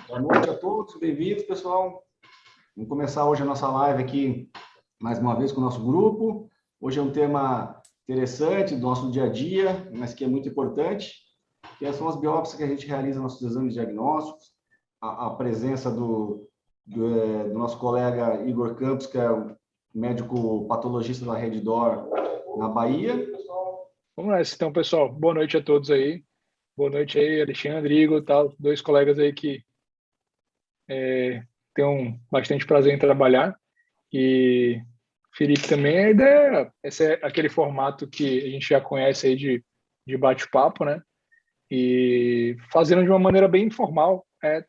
Boa noite a todos, bem-vindos, pessoal. Vamos começar hoje a nossa live aqui, mais uma vez, com o nosso grupo. Hoje é um tema interessante do nosso dia a dia, mas que é muito importante, que são as biópsias que a gente realiza nos nossos exames diagnósticos, a presença do nosso colega Igor Campos, que é o médico patologista da Reddor, na Bahia. Vamos lá, então, pessoal. Boa noite a todos aí. Boa noite aí, Alexandre, Igor, tal, dois colegas aí que tenho bastante prazer em trabalhar. E Felipe também. A ideia, esse é aquele formato que a gente já conhece aí de bate-papo, né? E fazendo de uma maneira bem informal,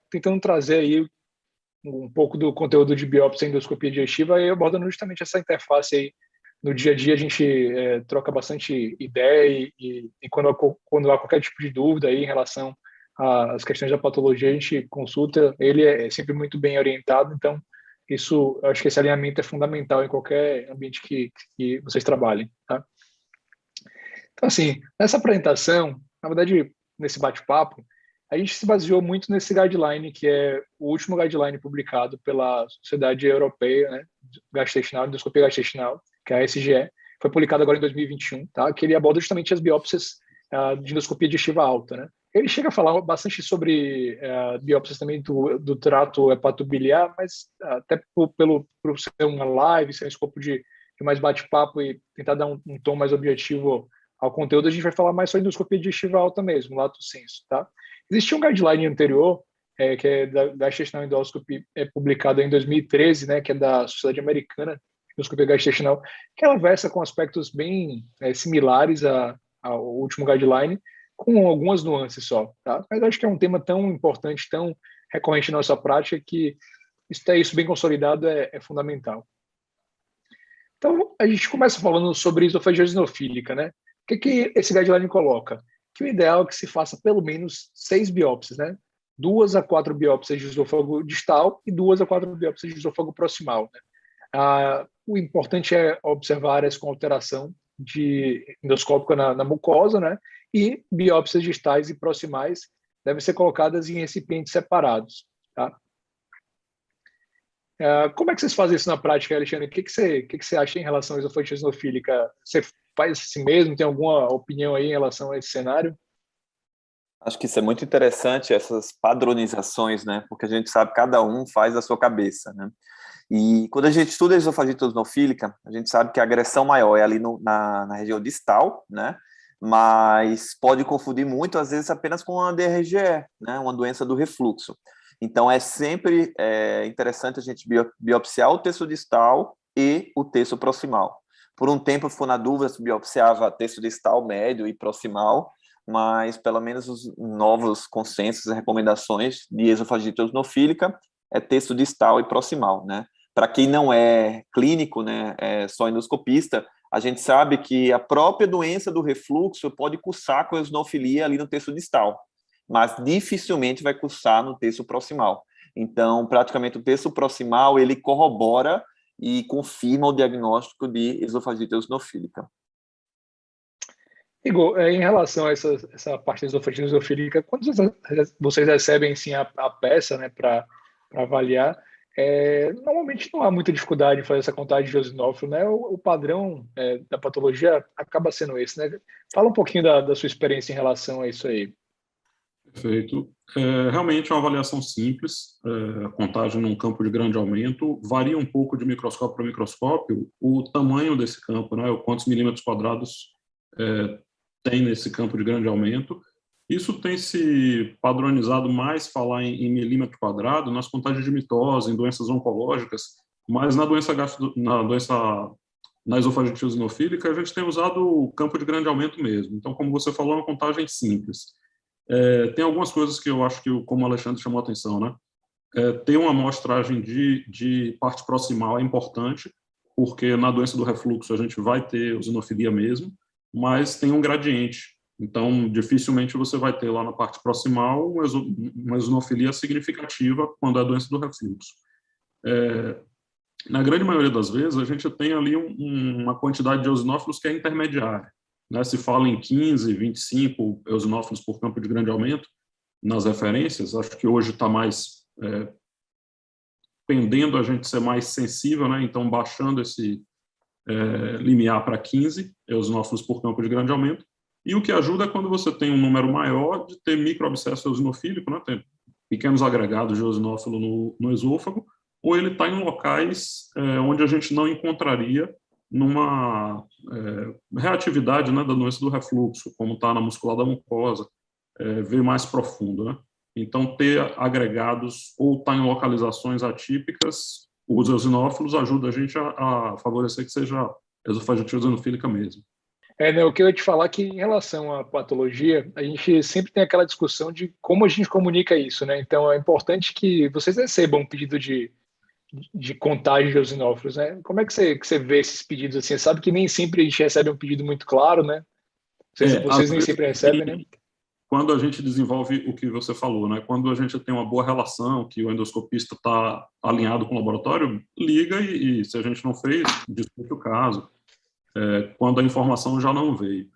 tentando trazer aí um pouco do conteúdo de biópsia e endoscopia digestiva e abordando justamente essa interface aí. No dia a dia a gente troca bastante ideia e quando há qualquer tipo de dúvida aí em relação às questões da patologia, a gente consulta. Ele é sempre muito bem orientado, então isso, eu acho que esse alinhamento é fundamental em qualquer ambiente que vocês trabalhem, tá? Então, assim, nessa apresentação, na verdade, nesse bate-papo, a gente se baseou muito nesse guideline, que é o último guideline publicado pela Sociedade Europeia, né, Gastrointestinal, Endoscopia Gastrointestinal, que é a SGE, foi publicado agora em 2021, tá? Que ele aborda justamente as biópsias de endoscopia digestiva alta, né? Ele chega a falar bastante sobre biópsias também do trato hepatobiliar, mas até por ser uma live, ser um escopo de mais bate-papo e tentar dar um tom mais objetivo ao conteúdo, a gente vai falar mais sobre endoscopia digestiva alta mesmo, lato sensu, tá? Existia um guideline anterior, que é da Gastrointestinal Endoscopy, publicado em 2013, né, que é da Sociedade Americana de Endoscopia Gastrointestinal, que ela versa com aspectos bem similares ao último guideline, com algumas nuances só, tá? Mas acho que é um tema tão importante, tão recorrente na nossa prática, que ter isso bem consolidado é fundamental. Então, a gente começa falando sobre esofagia eosinofílica, né? O que esse guideline coloca? Que o ideal é que se faça pelo menos 6 biópsias, né? 2 a 4 biópsias de esôfago distal e 2 a 4 biópsias de esôfago proximal, né? O importante é observar áreas com alteração endoscópica na mucosa, né? E biópsias distais e proximais devem ser colocadas em recipientes separados, tá? Como é que vocês fazem isso na prática, Alexandre? O que você acha em relação à esofagia eosinofílica? Você faz assim mesmo? Tem alguma opinião aí em relação a esse cenário? Acho que isso é muito interessante, essas padronizações, né? Porque a gente sabe que cada um faz a sua cabeça, né? E quando a gente estuda a esofagia eosinofílica, a gente sabe que a agressão maior é ali na região distal, né? Mas pode confundir muito, às vezes, apenas com a DRGE, né? Uma doença do refluxo. Então, é sempre interessante a gente biopsiar o terço distal e o terço proximal. Por um tempo, eu fui na dúvida se biopsiava terço distal, médio e proximal, mas pelo menos os novos consensos e recomendações de esofagia eosinofílica é terço distal e proximal, né? Para quem não é clínico, né, é só endoscopista, a gente sabe que a própria doença do refluxo pode cursar com a eosinofilia ali no terço distal, mas dificilmente vai cursar no terço proximal. Então, praticamente o terço proximal, ele corrobora e confirma o diagnóstico de esofagia eosinofílica. Igor, em relação a essa parte da esofagia eosinofílica, quando vocês recebem assim, a peça, né, para avaliar, normalmente não há muita dificuldade em fazer essa contagem de eosinófilo, né? O padrão da patologia acaba sendo esse, né? Fala um pouquinho da sua experiência em relação a isso aí. Perfeito. Realmente é uma avaliação simples, a contagem num campo de grande aumento, varia um pouco de microscópio para microscópio, o tamanho desse campo, né, quantos milímetros quadrados tem nesse campo de grande aumento. Isso tem se padronizado mais falar em milímetro quadrado nas contagens de mitose, em doenças oncológicas, mas na esofagia eosinofílica a gente tem usado o campo de grande aumento mesmo. Então, como você falou, é uma contagem simples. Tem algumas coisas que eu acho que, como o Alexandre chamou a atenção, né? Ter uma amostragem de parte proximal é importante, porque na doença do refluxo a gente vai ter eosinofilia mesmo, mas tem um gradiente. Então, dificilmente você vai ter lá na parte proximal uma eosinofilia significativa quando é a doença do refluxo. Na grande maioria das vezes, a gente tem ali uma quantidade de eosinófilos que é intermediária, né? Se fala em 15, 25 eosinófilos por campo de grande aumento nas referências, acho que hoje está mais pendendo a gente ser mais sensível, né? Então baixando esse limiar para 15 eosinófilos por campo de grande aumento. E o que ajuda é quando você tem um número maior de ter microabscesso eosinofílico, né? Tem pequenos agregados de eosinófilo no esôfago, ou ele está em locais onde a gente não encontraria numa reatividade, né, da doença do refluxo, como está na muscular da mucosa, veio mais profundo, né? Então, ter agregados ou estar em localizações atípicas, os eosinófilos ajuda a gente a favorecer que seja esofagite eosinofílica mesmo. Né, o que eu ia te falar é que, em relação à patologia, a gente sempre tem aquela discussão de como a gente comunica isso, né? Então, é importante que vocês recebam um pedido de contagem de eosinófilos, né? Como é que você vê esses pedidos assim? Você sabe que nem sempre a gente recebe um pedido muito claro, né? Vocês nem sempre recebem, né? Quando a gente desenvolve o que você falou, né? Quando a gente tem uma boa relação, que o endoscopista está alinhado com o laboratório, liga e se a gente não fez, discute o caso. Quando a informação já não veio.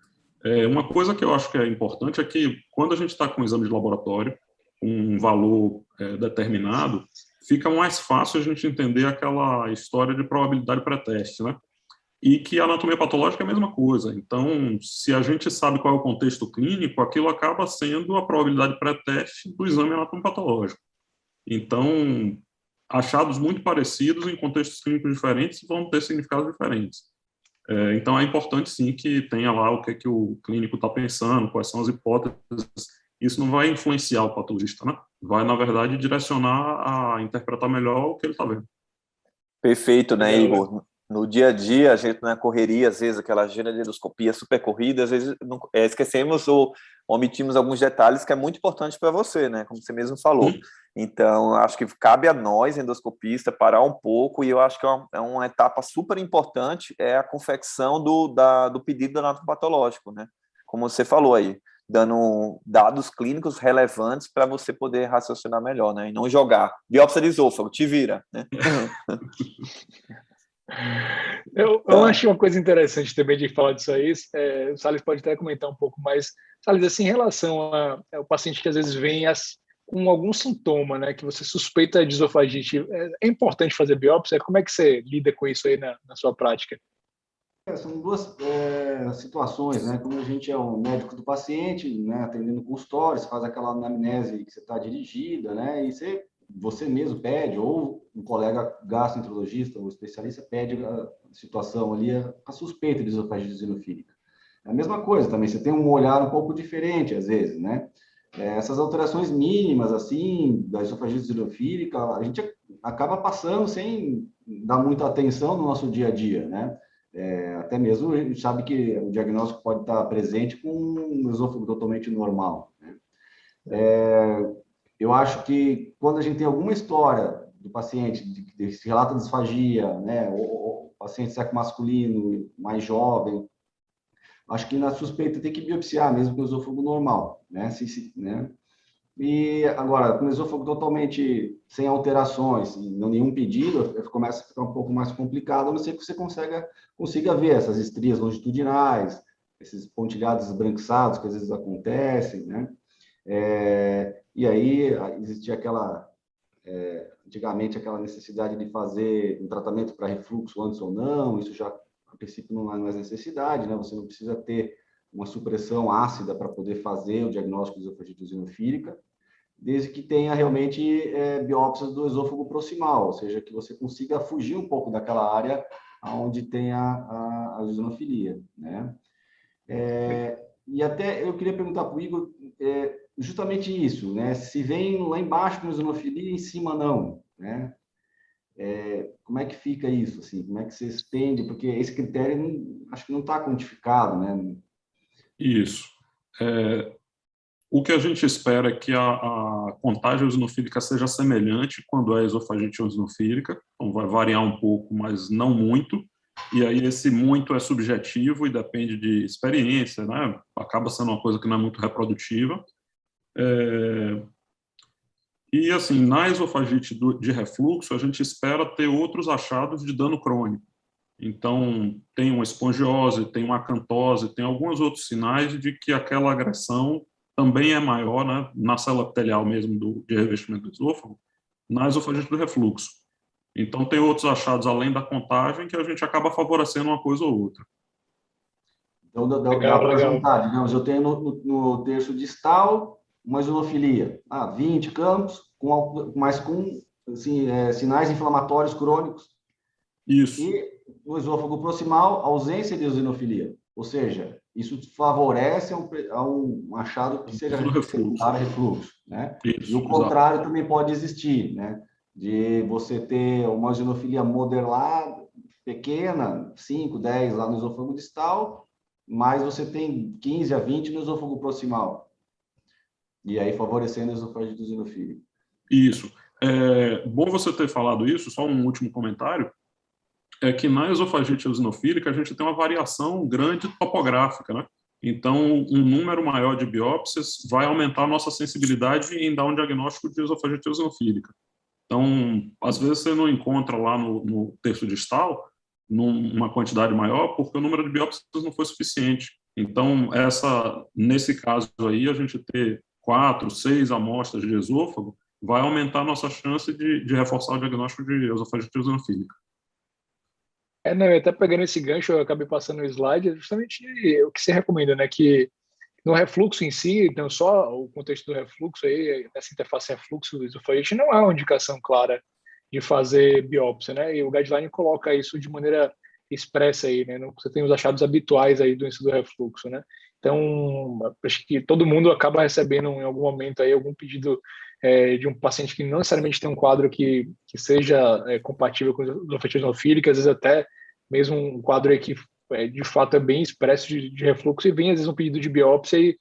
Uma coisa que eu acho que é importante é que quando a gente está com um exame de laboratório, um valor determinado, fica mais fácil a gente entender aquela história de probabilidade pré-teste, né? E que a anatomia patológica é a mesma coisa. Então, se a gente sabe qual é o contexto clínico, aquilo acaba sendo a probabilidade pré-teste do exame anatomopatológico. Então, achados muito parecidos em contextos clínicos diferentes vão ter significados diferentes. Então, é importante, sim, que tenha lá o que o clínico está pensando, quais são as hipóteses. Isso não vai influenciar o patologista, né? Vai, na verdade, direcionar a interpretar melhor o que ele está vendo. Perfeito, né, Igor? No dia a dia, a gente na correria, às vezes, aquela agenda de endoscopia super corrida, às vezes esquecemos ou omitimos alguns detalhes que é muito importante para você, né? Como você mesmo falou. Então, acho que cabe a nós, endoscopista, parar um pouco, e eu acho que é uma etapa super importante, é a confecção do pedido anatomopatológico, né? Como você falou aí, dando dados clínicos relevantes para você poder raciocinar melhor, né? E não jogar. Biópsia de esôfago, te vira, né? Eu acho uma coisa interessante também de falar disso aí, o Salles pode até comentar um pouco mais, Salles, assim, em relação ao paciente que às vezes vem com algum sintoma, né, que você suspeita de esofagite, é importante fazer biópsia? Como é que você lida com isso aí na sua prática? São duas situações, né? Como a gente é um médico do paciente, né, atendendo consultórios, faz aquela anamnese que você está dirigida, né, e você mesmo pede, ou um colega gastroenterologista ou especialista pede a situação ali, a suspeita de esofagite eosinofílica. É a mesma coisa também, você tem um olhar um pouco diferente, às vezes, né? Essas alterações mínimas, assim, da esofagite eosinofílica, a gente acaba passando sem dar muita atenção no nosso dia a dia, né? Até mesmo a gente sabe que o diagnóstico pode estar presente com um esôfago totalmente normal, né? Eu acho que quando a gente tem alguma história do paciente, se relata disfagia, né, ou paciente sexo masculino, mais jovem, acho que na suspeita tem que biopsiar mesmo com o esôfago normal, né? Né? E agora, com o esôfago totalmente sem alterações, nenhum pedido, começa a ficar um pouco mais complicado, a não ser que você consiga ver essas estrias longitudinais, esses pontilhados esbranquiçados que às vezes acontecem, né? E aí existia antigamente aquela necessidade de fazer um tratamento para refluxo antes ou não, isso já, a princípio, não há mais necessidade, né? Você não precisa ter uma supressão ácida para poder fazer o diagnóstico de esofagite eosinofílica, desde que tenha realmente biópsias do esôfago proximal, ou seja, que você consiga fugir um pouco daquela área onde tem a eosinofilia, né? E até eu queria perguntar para o Igor justamente isso, né? Se vem lá embaixo com eosinofilia, em cima não, né? Como é que fica isso, assim? Como é que você estende? Porque esse critério acho que não está quantificado, né? Isso. O que a gente espera é que a contagem eosinofílica seja semelhante quando é esofagite eosinofílica, então vai variar um pouco, mas não muito, e aí esse muito é subjetivo e depende de experiência, né? Acaba sendo uma coisa que não é muito reprodutiva. E, assim, na esofagite de refluxo, a gente espera ter outros achados de dano crônico. Então, tem uma espongiose, tem uma acantose, tem alguns outros sinais de que aquela agressão também é maior, né, na célula epitelial mesmo de revestimento do esôfago, na esofagite do refluxo. Então, tem outros achados além da contagem que a gente acaba favorecendo uma coisa ou outra. Então, dá Legal, para legal. juntar, digamos, eu tenho no terço distal uma eosinofilia, 20 campos, mas com assim, sinais inflamatórios crônicos. Isso. E no esôfago proximal, ausência de eosinofilia. Ou seja, isso favorece a um achado que seja secundário refluxo, né? Isso, e o contrário também pode existir, né? De você ter uma eosinofilia modelada, pequena, 5, 10 lá no esôfago distal, mas você tem 15 a 20 no esôfago proximal. E aí favorecendo a esofagite eosinofílica. Isso. É bom você ter falado isso, só um último comentário, é que na esofagite eosinofílica a gente tem uma variação grande topográfica, né? Então, um número maior de biópsias vai aumentar a nossa sensibilidade em dar um diagnóstico de esofagite eosinofílica. Então, às vezes você não encontra lá no terço distal numa quantidade maior porque o número de biópsias não foi suficiente. Então, nesse caso aí, a gente ter 4, 6 amostras de esôfago vai aumentar a nossa chance de reforçar o diagnóstico de esofagite eosinofílica. Não, até pegando esse gancho, eu acabei passando o slide, é justamente o que você recomenda, né? Que no refluxo em si, então só o contexto do refluxo aí, essa interface refluxo-esofagite não é uma indicação clara de fazer biópsia, né? E o guideline coloca isso de maneira expressa aí, né? Você tem os achados habituais aí do índice do refluxo, né? Então, acho que todo mundo acaba recebendo em algum momento aí algum pedido de um paciente que não necessariamente tem um quadro que seja compatível com esofagite eosinofílica, às vezes até mesmo um quadro aí que de fato é bem expresso de refluxo e vem às vezes um pedido de biópsia e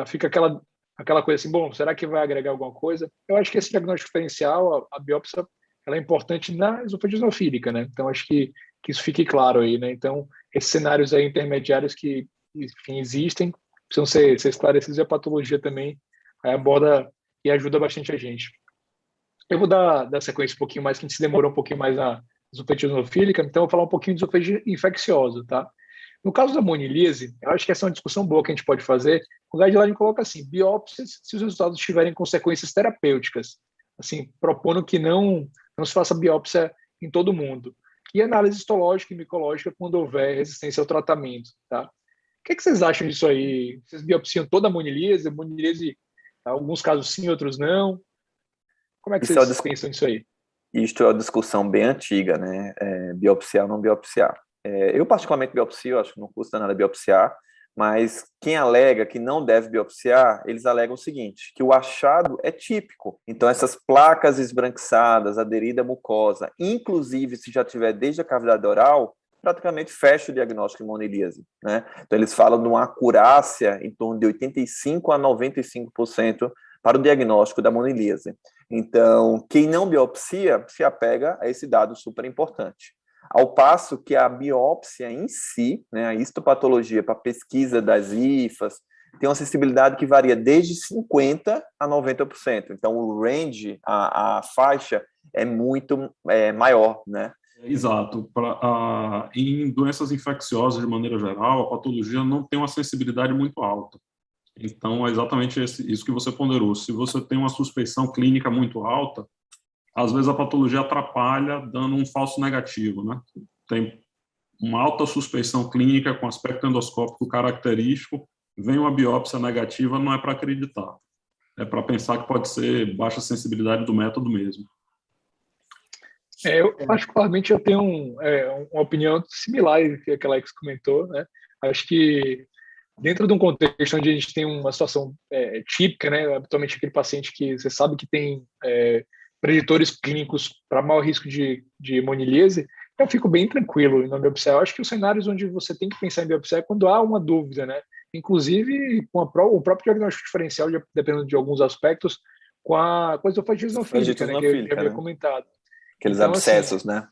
fica aquela coisa assim, bom, será que vai agregar alguma coisa? Eu acho que esse diagnóstico diferencial, a biópsia, ela é importante na esofagite eosinofílica, né? Então acho que isso fique claro aí, né? Então esses cenários aí intermediários que, enfim, existem, precisam ser esclarecidos e a patologia também aborda e ajuda bastante a gente. Eu vou dar sequência um pouquinho mais, que a gente se demorou um pouquinho mais na esofagite eosinofílica, então eu vou falar um pouquinho de esofagite infecciosa, tá? No caso da monilise, eu acho que essa é uma discussão boa que a gente pode fazer. O guideline coloca assim, biópsias se os resultados tiverem consequências terapêuticas, assim, propondo que não se faça biópsia em todo mundo. E análise histológica e micológica quando houver resistência ao tratamento, tá? O que vocês acham disso aí? Vocês biopsiam toda a monilise? Monilise, alguns casos sim, outros não. Como é que Isso é vocês pensam nisso aí? Isto é uma discussão bem antiga, né? Biopsiar ou não biopsiar. Eu, particularmente, biopsio, acho que não custa nada biopsiar, mas quem alega que não deve biopsiar, eles alegam o seguinte, que o achado é típico. Então, essas placas esbranquiçadas, aderida à mucosa, inclusive se já tiver desde a cavidade oral, praticamente fecha o diagnóstico de monilíase, né? Então, eles falam de uma acurácia em torno de 85% a 95% para o diagnóstico da monilíase. Então, quem não biopsia se apega a esse dado super importante. Ao passo que a biópsia em si, né, a histopatologia para pesquisa das IFAs, tem uma sensibilidade que varia desde 50% a 90%. Então, o range, a faixa, é muito maior, né? Exato. Em doenças infecciosas, de maneira geral, a patologia não tem uma sensibilidade muito alta. Então, é exatamente isso que você ponderou. Se você tem uma suspeição clínica muito alta, às vezes a patologia atrapalha, dando um falso negativo, né? Tem uma alta suspeição clínica com aspecto endoscópico característico, vem uma biópsia negativa, não é para acreditar. É para pensar que pode ser baixa sensibilidade do método mesmo. Eu, particularmente, eu tenho uma opinião similar que aquela que você comentou, né? Acho que dentro de um contexto onde a gente tem uma situação típica, né? Habitualmente aquele paciente que você sabe que tem preditores clínicos para maior risco de monilíase, eu fico bem tranquilo na biopsia. Eu acho que os cenários onde você tem que pensar em biopsia é quando há uma dúvida, né? Inclusive com o próprio diagnóstico diferencial, dependendo de alguns aspectos, com a esofagite eosinofílica, né? Que eu já havia comentado. Aqueles Então, abscessos, assim, né?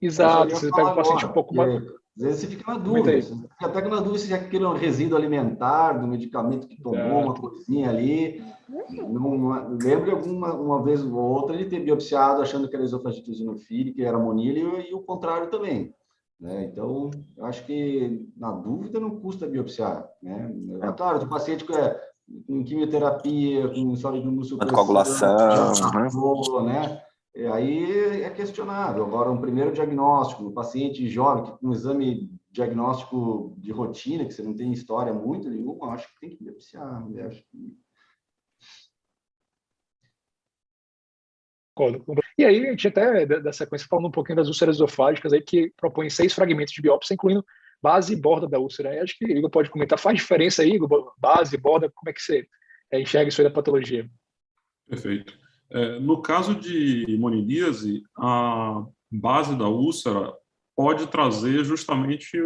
exato, você pega um paciente um pouco mais... Às vezes você fica na dúvida, você fica até na dúvida se já aquele é um resíduo alimentar do medicamento que tomou, uma coisinha ali. Não lembro uma vez ou outra ele ter biopsiado achando que era esofagite eosinofílica, que era monilha, e o contrário também. Né? Então, eu acho que na dúvida não custa biopsiar. Né? Claro, o paciente com quimioterapia, com história de Anticoagulação, já tratou, né? Aí é questionável. Agora, um primeiro diagnóstico no paciente jovem, que com um exame diagnóstico de rotina, que você não tem história muito nenhuma, acho que tem que biopsiar, né? Acho que... E aí, a gente até, da sequência, falando um pouquinho das úlceras esofágicas, aí, que propõe 6 fragmentos de biópsia, incluindo base e borda da úlcera. Aí, acho que o Igor pode comentar. Faz diferença aí, Igor? Base, borda, como é que você enxerga isso aí da patologia? Perfeito. No caso de hemonilíase, a base da úlcera pode trazer justamente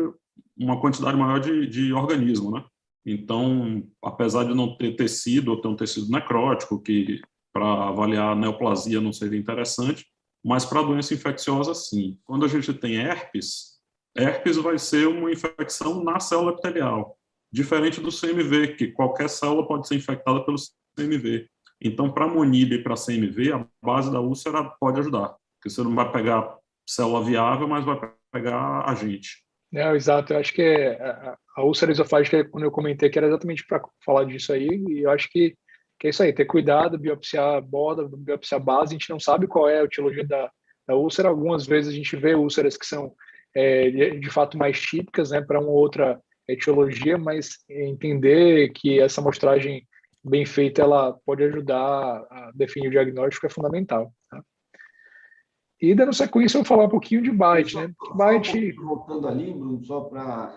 uma quantidade maior de organismo, né? Então, apesar de não ter tecido, ou ter um tecido necrótico, que para avaliar a neoplasia não seria interessante, mas para doença infecciosa, sim. Quando a gente tem herpes, herpes vai ser uma infecção na célula epitelial, diferente do CMV, que qualquer célula pode ser infectada pelo CMV. Então, para monília e para CMV, a base da úlcera pode ajudar, porque você não vai pegar célula viável, mas vai pegar agente. Não, exato. Eu acho que a úlcera esofágica, quando eu comentei, que era exatamente para falar disso aí, e eu acho que é isso aí, ter cuidado, biopsiar a borda, biopsiar a base. A gente não sabe qual é a etiologia da úlcera. Algumas vezes a gente vê úlceras que são, de fato, mais típicas, né, para uma outra etiologia, mas entender que essa amostragem bem feita, ela pode ajudar a definir o diagnóstico, é fundamental. Tá? E dando sequência, eu vou falar um pouquinho de BITE, né? BITE... Voltando ali, Bruno, só para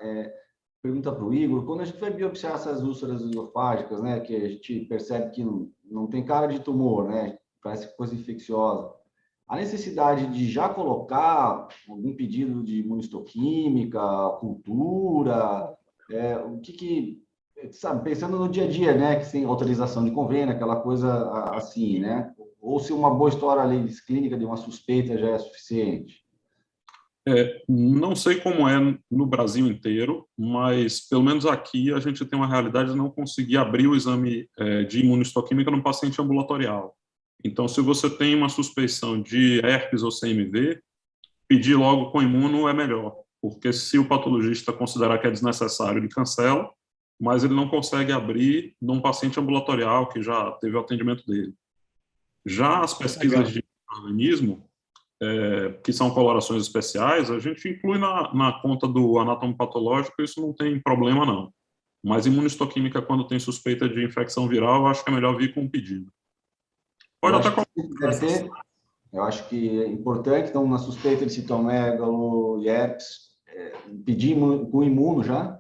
pergunta para o Igor, quando a gente vai biopsiar essas úlceras esofágicas, né, que a gente percebe que não tem cara de tumor, né, parece coisa infecciosa, a necessidade de já colocar algum pedido de imunistoquímica, cultura, o que sabe, pensando no dia a dia, né, que tem autorização de convênio, aquela coisa assim, né, ou se uma boa história ali clínica de uma suspeita já é suficiente? Não sei como é no Brasil inteiro, mas pelo menos aqui a gente tem uma realidade de não conseguir abrir o exame de imunistoquímica no paciente ambulatorial. Então, se você tem uma suspeição de herpes ou CMV, pedir logo com imuno é melhor, porque se o patologista considerar que é desnecessário, ele cancela, mas ele não consegue abrir num paciente ambulatorial que já teve o atendimento dele. Já as pesquisas de organismo, que são colorações especiais, a gente inclui na conta do anatomopatológico, isso não tem problema, não. Mas imunistoquímica, quando tem suspeita de infecção viral, eu acho que é melhor vir com um pedido. Pode até colocar. Eu acho que é importante, então, na suspeita de citomegalo e herpes, pedir com imuno já?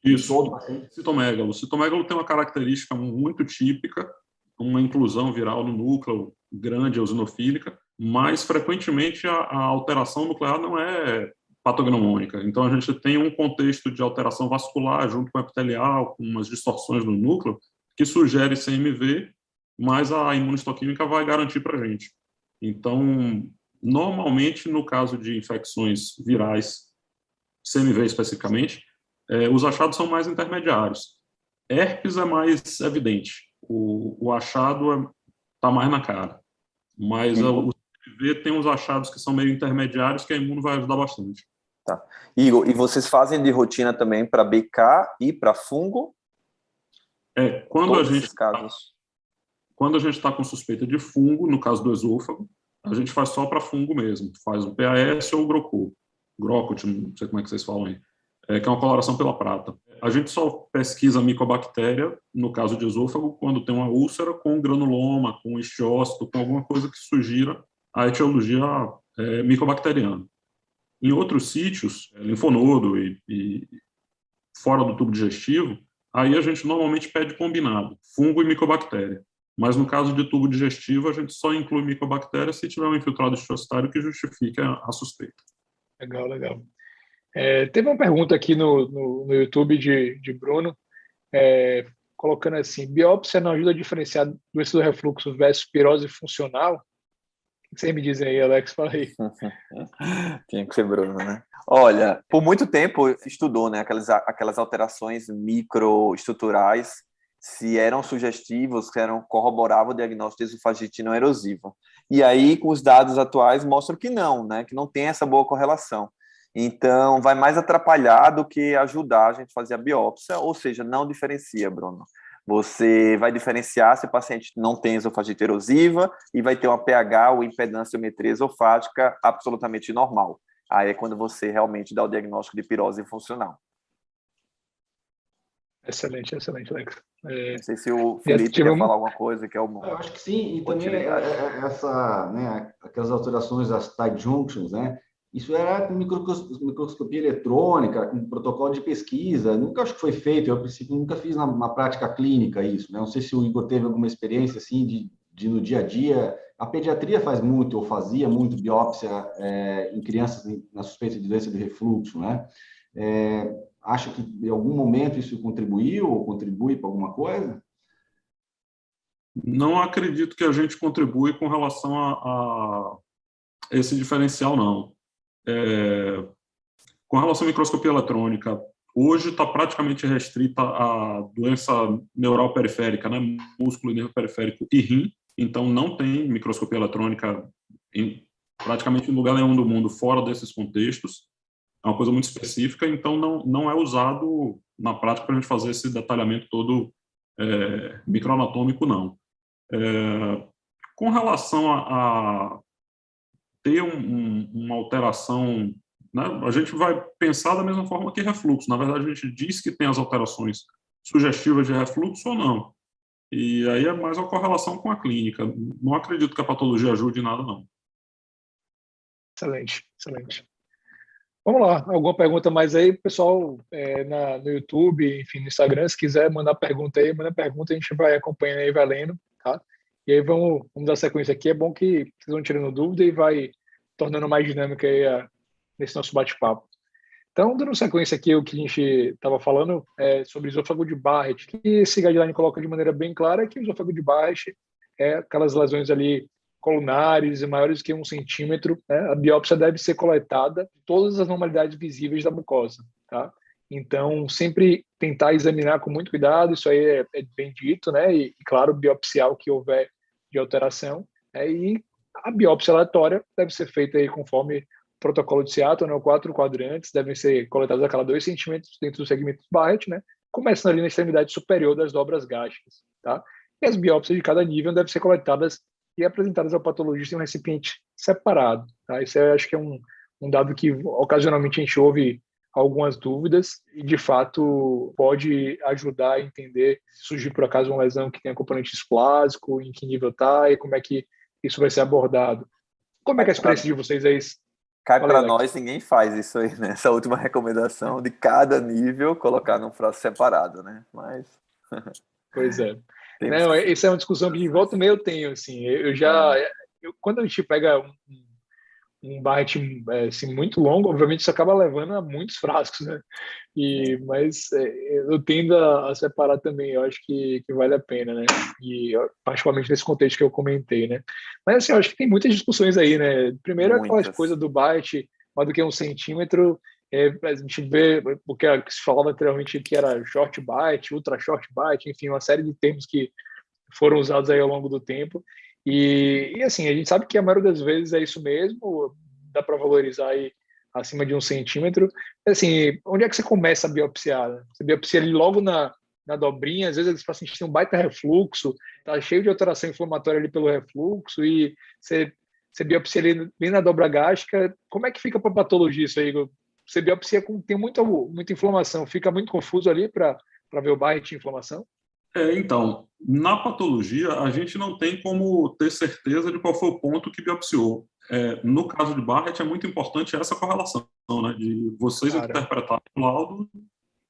Isso, citomegalo. Citomegalo tem uma característica muito típica, uma inclusão viral no núcleo grande eosinofílica, mas frequentemente a alteração nuclear não é patognomônica. Então a gente tem um contexto de alteração vascular junto com epitelial, com umas distorções no núcleo, que sugere CMV, mas a imunistoquímica vai garantir para a gente. Então, normalmente, no caso de infecções virais, CMV especificamente, os achados são mais intermediários. Herpes é mais evidente. O achado está mais na cara. Mas o CMV tem uns achados que são meio intermediários que a imuno vai ajudar bastante. Tá. Igor, e vocês fazem de rotina também para BK e para fungo? Quando a gente está com suspeita de fungo, no caso do esôfago, a gente faz só para fungo mesmo. Faz o PAS ou o GROCOT, não sei como é que vocês falam aí. Que é uma coloração pela prata. A gente só pesquisa micobactéria, no caso de esôfago, quando tem uma úlcera com granuloma, com histiócito, com alguma coisa que sugira a etiologia micobacteriana. Em outros sítios, linfonodo e fora do tubo digestivo, aí a gente normalmente pede combinado, fungo e micobactéria. Mas no caso de tubo digestivo, a gente só inclui micobactéria se tiver um infiltrado histiocitário que justifique a suspeita. Legal, legal. Teve uma pergunta aqui no YouTube de Bruno, colocando assim: biópsia não ajuda a diferenciar doença do refluxo versus pirose funcional? O que você me diz aí, Alex? Fala aí. Tinha que ser Bruno, né? Olha, por muito tempo estudou, né, aquelas alterações microestruturais, se eram sugestivos, se corroboravam o diagnóstico de esofagite não erosiva. E aí, com os dados atuais, mostram que não, né, que não tem essa boa correlação. Então, vai mais atrapalhar do que ajudar a gente a fazer a biópsia, ou seja, não diferencia, Bruno. Você vai diferenciar se o paciente não tem esofagite erosiva e vai ter uma pH ou impedânciometria esofágica absolutamente normal. Aí é quando você realmente dá o diagnóstico de pirose funcional. Excelente, Alex. Não sei se o Felipe quer falar alguma coisa, que é o... Eu acho que sim, e também aquelas alterações das tight junctions, né? Isso era com microscopia eletrônica, com protocolo de pesquisa. Nunca acho que foi feito. Eu, a princípio, nunca fiz na prática clínica isso, né? Não sei se o Igor teve alguma experiência assim de no dia a dia. A pediatria faz muito, ou fazia muito biópsia em crianças na suspeita de doença de refluxo, né? Acha que em algum momento isso contribuiu ou contribui para alguma coisa? Não acredito que a gente contribui com relação a esse diferencial, não. Com relação à microscopia eletrônica, hoje está praticamente restrita à doença neural periférica, né? Músculo e nervo periférico e rim, então não tem microscopia eletrônica praticamente em lugar nenhum do mundo fora desses contextos. É uma coisa muito específica, então não é usado na prática para a gente fazer esse detalhamento todo microanatômico, não. Com relação a ter uma alteração, né, a gente vai pensar da mesma forma que refluxo. Na verdade, a gente diz que tem as alterações sugestivas de refluxo ou não. E aí é mais uma correlação com a clínica. Não acredito que a patologia ajude em nada, não. Excelente. Vamos lá, alguma pergunta mais aí, pessoal, no YouTube, enfim, no Instagram, se quiser mandar pergunta aí, manda pergunta, a gente vai acompanhando aí, vai lendo, tá? E aí vamos dar sequência aqui, é bom que vocês vão tirando dúvida e vai tornando mais dinâmica aí nesse nosso bate-papo. Então, dando sequência aqui, o que a gente estava falando sobre esôfago de Barrett, que esse guideline coloca de maneira bem clara que o esôfago de Barrett é aquelas lesões ali colunares e maiores que 1 centímetro, né? A biópsia deve ser coletada de todas as normalidades visíveis da mucosa, tá? Então, sempre tentar examinar com muito cuidado, isso aí é bem dito, né? E, claro, biopsiar o que houver de alteração. E a biópsia aleatória deve ser feita aí conforme o protocolo de Seattle, né? 4 quadrantes devem ser coletados a cada 2 centímetros dentro do segmento Barrett, né? Começando ali na extremidade superior das dobras gástricas, tá? E as biópsias de cada nível devem ser coletadas e apresentadas ao patologista em um recipiente separado, tá? Isso eu acho que é um dado que ocasionalmente a gente ouve algumas dúvidas e, de fato, pode ajudar a entender se surgir, por acaso, uma lesão que tenha componente displásico, em que nível está e como é que isso vai ser abordado. Como é que é a experiência de vocês aí? Cai para nós, ninguém faz isso aí, né? Essa última recomendação de cada nível colocar num frasco separado, né? Mas... Pois é. Não, essa é uma discussão que de volta e meia eu tenho, assim. Quando a gente pega um Barrett assim, muito longo, obviamente isso acaba levando a muitos frascos, né? Mas eu tendo a separar também, eu acho que vale a pena, né? E particularmente nesse contexto que eu comentei, né? Mas assim, eu acho que tem muitas discussões aí, né? Primeiro, aquela coisa do Barrett, mais do que 1 centímetro, a gente vê o que se falava anteriormente que era short bite, ultra short bite, enfim, uma série de termos que foram usados aí ao longo do tempo. E assim, a gente sabe que a maioria das vezes é isso mesmo, dá para valorizar aí acima de 1 centímetro. Assim, onde é que você começa a biopsiar? Você biopsia ali logo na dobrinha, às vezes os pacientes têm um baita refluxo, tá cheio de alteração inflamatória ali pelo refluxo, e você biopsia ali bem na dobra gástrica. Como é que fica para patologia isso aí? Você biopsia tem muita inflamação, fica muito confuso ali para ver o Barrett de inflamação? Então, na patologia, a gente não tem como ter certeza de qual foi o ponto que biopsiou. No caso de Barrett, é muito importante essa correlação, né, de vocês interpretarem o laudo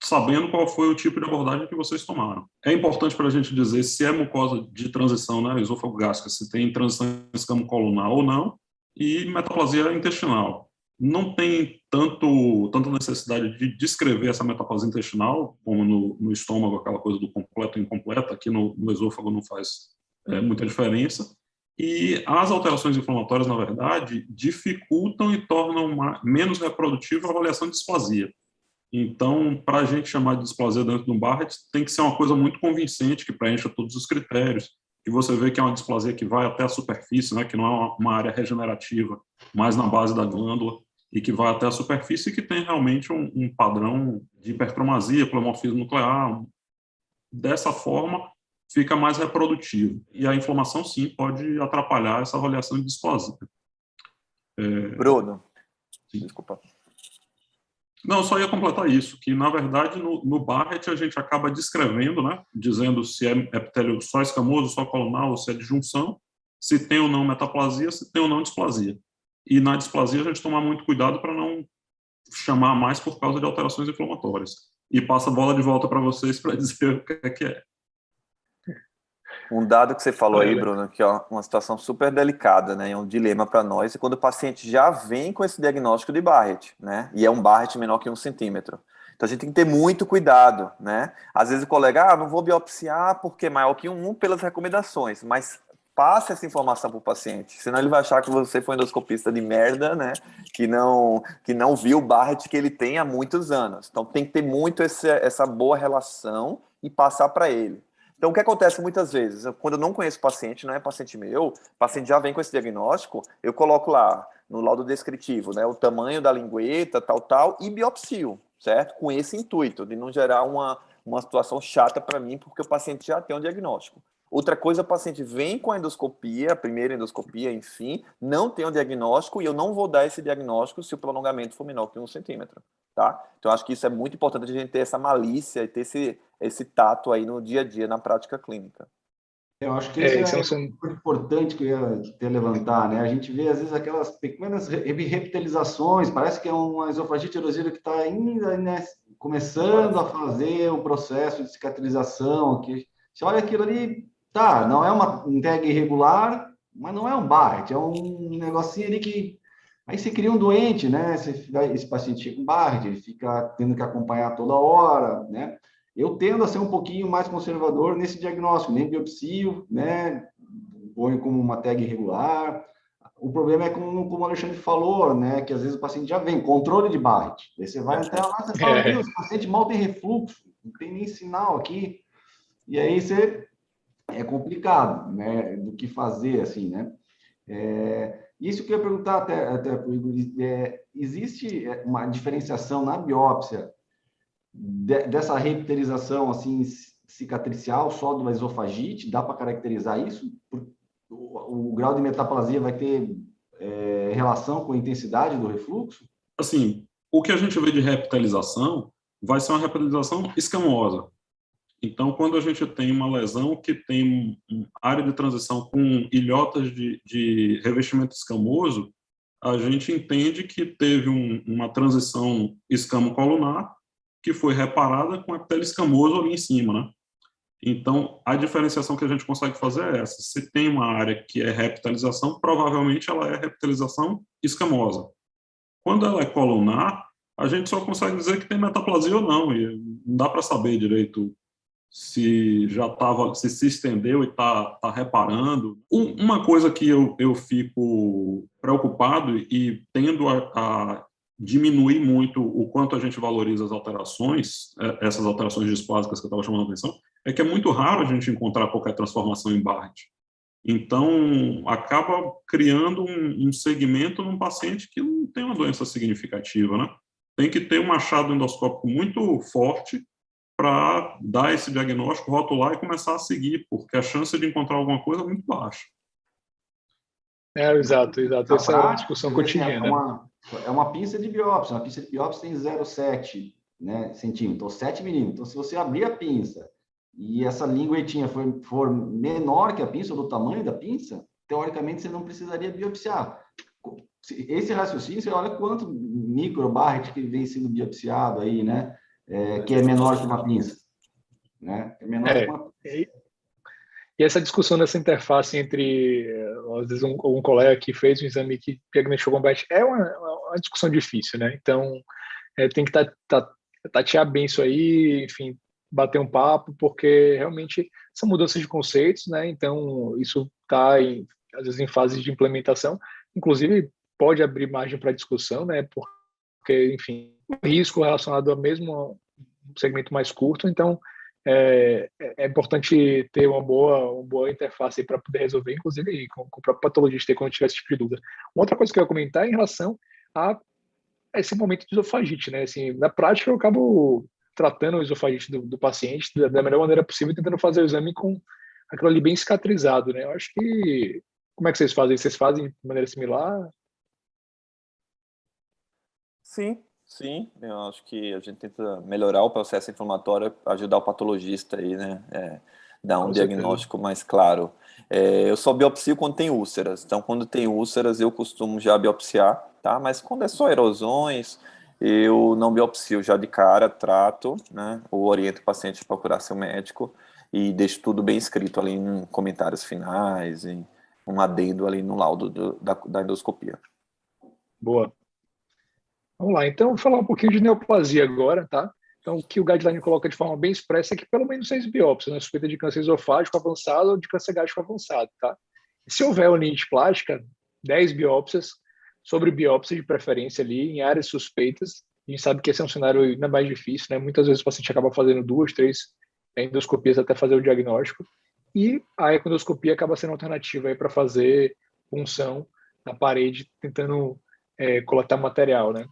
sabendo qual foi o tipo de abordagem que vocês tomaram. É importante para a gente dizer se é mucosa de transição, né, esôfago gástrica, se tem transição escamocolunar ou não, e metaplasia intestinal. Não tem tanta necessidade de descrever essa metaplasia intestinal, como no estômago, aquela coisa do completo e incompleto, aqui no esôfago não faz muita diferença. E as alterações inflamatórias, na verdade, dificultam e tornam menos reprodutível a avaliação de displasia. Então, para a gente chamar de displasia dentro de um Barrett, tem que ser uma coisa muito convincente, que preencha todos os critérios, que você vê que é uma displasia que vai até a superfície, né, que não é uma área regenerativa, mas na base da glândula, e que vai até a superfície e que tem realmente um padrão de hipercromasia, polimorfismo nuclear, dessa forma fica mais reprodutivo. E a inflamação, sim, pode atrapalhar essa avaliação de displasia. Bruno, sim. Desculpa. Não, só ia completar isso, que, na verdade, no Barrett a gente acaba descrevendo, né, dizendo se é epitélio só escamoso, só colunal, ou se é de junção, se tem ou não metaplasia, se tem ou não displasia. E na displasia a gente toma muito cuidado para não chamar mais por causa de alterações inflamatórias. E passa a bola de volta para vocês para dizer o que é. Um dado que você falou aí, Bruno, que é uma situação super delicada, né? É um dilema para nós, e quando o paciente já vem com esse diagnóstico de Barrett, né? E é um Barrett menor que 1 centímetro. Então a gente tem que ter muito cuidado, né? Às vezes o colega, não vou biopsiar porque é maior que 1 pelas recomendações, mas passe essa informação para o paciente, senão ele vai achar que você foi endoscopista de merda, né? Que não viu o Barrett que ele tem há muitos anos. Então tem que ter muito essa boa relação e passar para ele. Então, o que acontece muitas vezes, quando eu não conheço o paciente, não é paciente meu, o paciente já vem com esse diagnóstico, eu coloco lá no laudo descritivo, né, o tamanho da lingueta, tal, e biopsio, certo? Com esse intuito de não gerar uma situação chata para mim, porque o paciente já tem um diagnóstico. Outra coisa, o paciente vem com a endoscopia, a primeira endoscopia, enfim, não tem um diagnóstico e eu não vou dar esse diagnóstico se o prolongamento for menor que 1 centímetro, tá? Então, acho que isso é muito importante a gente ter essa malícia e ter esse tato aí no dia a dia, na prática clínica. Eu acho que isso é muito importante que eu ia ter levantar, né? A gente vê, às vezes, aquelas pequenas reptilizações, parece que é uma esofagite erosiva que está ainda, né, começando a fazer o processo de cicatrização, que você olha aquilo ali, tá, não é um tag irregular, mas não é um Barrett, é um negocinho ali que... Aí você cria um doente, né? Esse paciente chega com Barrett, ele fica tendo que acompanhar toda hora, né? Eu tendo a ser um pouquinho mais conservador nesse diagnóstico, nem biopsio, né? Ponho como uma tag irregular. O problema é como o Alexandre falou, né? Que às vezes o paciente já vem, controle de Barrett. Aí você vai entrar lá e fala, Deus, o paciente mal tem refluxo, não tem nem sinal aqui. E aí é complicado, né? Do que fazer, assim, né? Isso que eu ia perguntar até para o Igor, existe uma diferenciação na biópsia dessa reptilização assim, cicatricial só de uma esofagite? Dá para caracterizar isso? O grau de metaplasia vai ter relação com a intensidade do refluxo? Assim, o que a gente vê de reptilização vai ser uma reptilização escamosa. Então, quando a gente tem uma lesão que tem área de transição com ilhotas de revestimento escamoso, a gente entende que teve uma transição escamo-colunar que foi reparada com epitélio escamoso ali em cima, né? Então, a diferenciação que a gente consegue fazer é essa. Se tem uma área que é reptilização, provavelmente ela é reptilização escamosa. Quando ela é colunar, a gente só consegue dizer que tem metaplasia ou não, e não dá para saber direito se já estava, se estendeu e está reparando. Uma coisa que eu fico preocupado e tendo a diminuir muito o quanto a gente valoriza as alterações, essas alterações displásicas que eu estava chamando a atenção, é que é muito raro a gente encontrar qualquer transformação em Barrett. Então, acaba criando um segmento num paciente que não tem uma doença significativa, né? Tem que ter um achado endoscópico muito forte para dar esse diagnóstico, rotular e começar a seguir, porque a chance de encontrar alguma coisa é muito baixa. Exato. Essa é uma discussão cotidiana. É uma pinça de biópsia. Uma pinça de biópsia tem 0,7, né, centímetro, ou 7 milímetros. Então, se você abrir a pinça e essa linguetinha for menor que a pinça, ou do tamanho da pinça, teoricamente você não precisaria biopsiar. Esse raciocínio, você olha quanto micro Barrett que vem sendo biopsiado aí, né? Que é menor que uma pinça, né? É menor que uma pinça. E essa discussão dessa interface entre, às vezes, um colega que fez um exame que diagnosticou com Barrett é uma discussão difícil, né? Então, tem que tatear bem isso aí, enfim, bater um papo, porque realmente são mudanças de conceitos, né? Então, isso está, às vezes, em fase de implementação. Inclusive, pode abrir margem para discussão, né? Porque, enfim, o risco relacionado ao mesmo segmento mais curto, então é importante ter uma boa interface para poder resolver, inclusive com o próprio patologista quando tiver esse tipo de dúvida. Uma outra coisa que eu ia comentar é em relação a esse momento de esofagite, né? Assim, na prática, eu acabo tratando o esofagite do paciente da melhor maneira possível, tentando fazer o exame com aquilo ali bem cicatrizado, né? Eu acho que... Como é que vocês fazem? Vocês fazem de maneira similar? Sim, sim. Eu acho que a gente tenta melhorar o processo inflamatório, ajudar o patologista aí, né? Dar um Com diagnóstico mais claro. Eu só biopsio quando tem úlceras. Então, quando tem úlceras, eu costumo já biopsiar, tá? Mas quando é só erosões, eu não biopsio já de cara, trato, né? Ou oriento o paciente a procurar seu médico e deixo tudo bem escrito ali em comentários finais, em um adendo ali no laudo da endoscopia. Boa. Vamos lá, então, vou falar um pouquinho de neoplasia agora, tá? Então, o que o guideline coloca de forma bem expressa é que pelo menos 6 biópsias, né? Suspeita de câncer esofágico avançado ou de câncer gástrico avançado, tá? E se houver olinite plástica, 10 biópsias, sobre biópsia de preferência ali, em áreas suspeitas. A gente sabe que esse é um cenário ainda mais difícil, né? Muitas vezes o paciente acaba fazendo 2, 3 endoscopias até fazer o diagnóstico. E a econdoscopia acaba sendo alternativa aí para fazer punção na parede, tentando coletar material, né?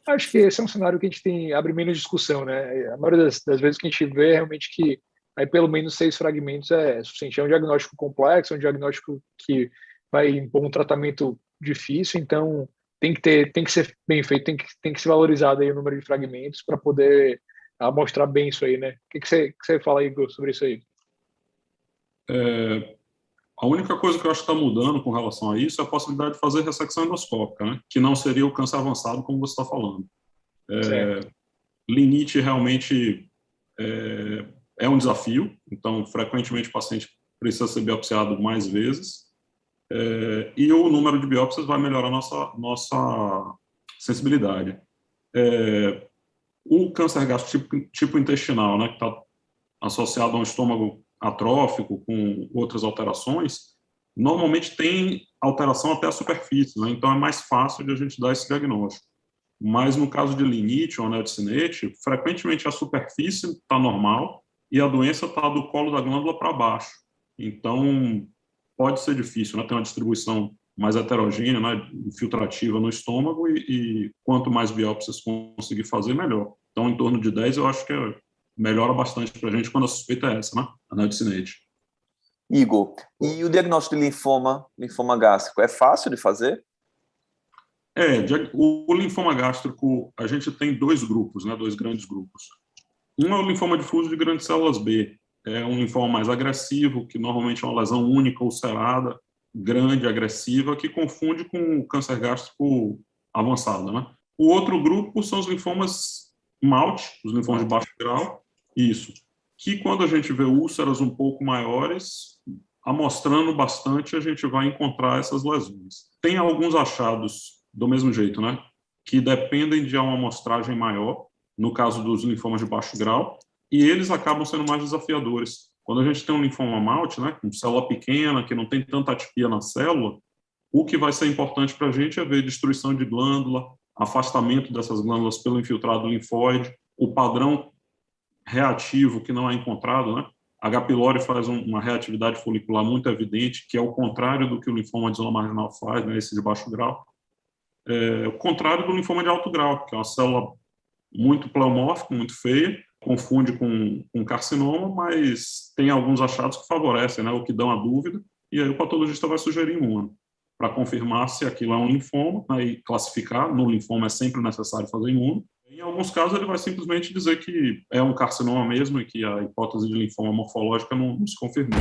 Acho que esse é um cenário que a gente abre menos discussão, né? A maioria das vezes que a gente vê é realmente que aí pelo menos 6 fragmentos é suficiente. É um diagnóstico complexo, é um diagnóstico que vai impor um tratamento difícil, então tem que ser bem feito, tem que ser valorizado aí o número de fragmentos para poder mostrar bem isso aí, né? O que você fala, Igor, sobre isso aí? A única coisa que eu acho que está mudando com relação a isso é a possibilidade de fazer ressecção endoscópica, né? Que não seria o câncer avançado, como você está falando. Linite realmente é um desafio, então, frequentemente, o paciente precisa ser biopsiado mais vezes, e o número de biópsias vai melhorar a nossa sensibilidade. O câncer gástrico tipo intestinal, né, que está associado a um estômago atrófico com outras alterações, normalmente tem alteração até a superfície, né? Então é mais fácil de a gente dar esse diagnóstico. Mas no caso de linite ou anel-de-Sennett, frequentemente a superfície está normal e a doença está do colo da glândula para baixo. Então pode ser difícil, né? Tem uma distribuição mais heterogênea, né? Infiltrativa no estômago e quanto mais biópsias conseguir fazer, melhor. Então em torno de 10 eu acho que melhora bastante para a gente quando a suspeita é essa, né? Anel-de-Sennett. Igor, e o diagnóstico de linfoma gástrico, é fácil de fazer? O linfoma gástrico, a gente tem 2 grupos, né? 2 grandes grupos. Um é o linfoma difuso de grandes células B. É um linfoma mais agressivo, que normalmente é uma lesão única, ulcerada, grande, agressiva, que confunde com o câncer gástrico avançado, né? O outro grupo são os linfomas MALT, os linfomas de baixo grau, isso, que quando a gente vê úlceras um pouco maiores, amostrando bastante, a gente vai encontrar essas lesões. Tem alguns achados do mesmo jeito, né? Que dependem de uma amostragem maior, no caso dos linfomas de baixo grau, e eles acabam sendo mais desafiadores. Quando a gente tem um linfoma MALT, né, com célula pequena, que não tem tanta atipia na célula, o que vai ser importante para a gente é ver destruição de glândula, afastamento dessas glândulas pelo infiltrado linfóide, o padrão reativo que não é encontrado, né? H. pylori faz uma reatividade folicular muito evidente, que é o contrário do que o linfoma de zona marginal faz, né, esse de baixo grau. O contrário do linfoma de alto grau, que é uma célula muito pleomórfica, muito feia, confunde com carcinoma, mas tem alguns achados que favorecem, né, o que dão a dúvida, e aí o patologista vai sugerir imuno, para confirmar se aquilo é um linfoma, né, e classificar. No linfoma é sempre necessário fazer imuno. Em alguns casos, ele vai simplesmente dizer que é um carcinoma mesmo e que a hipótese de linfoma morfológica não se confirmou.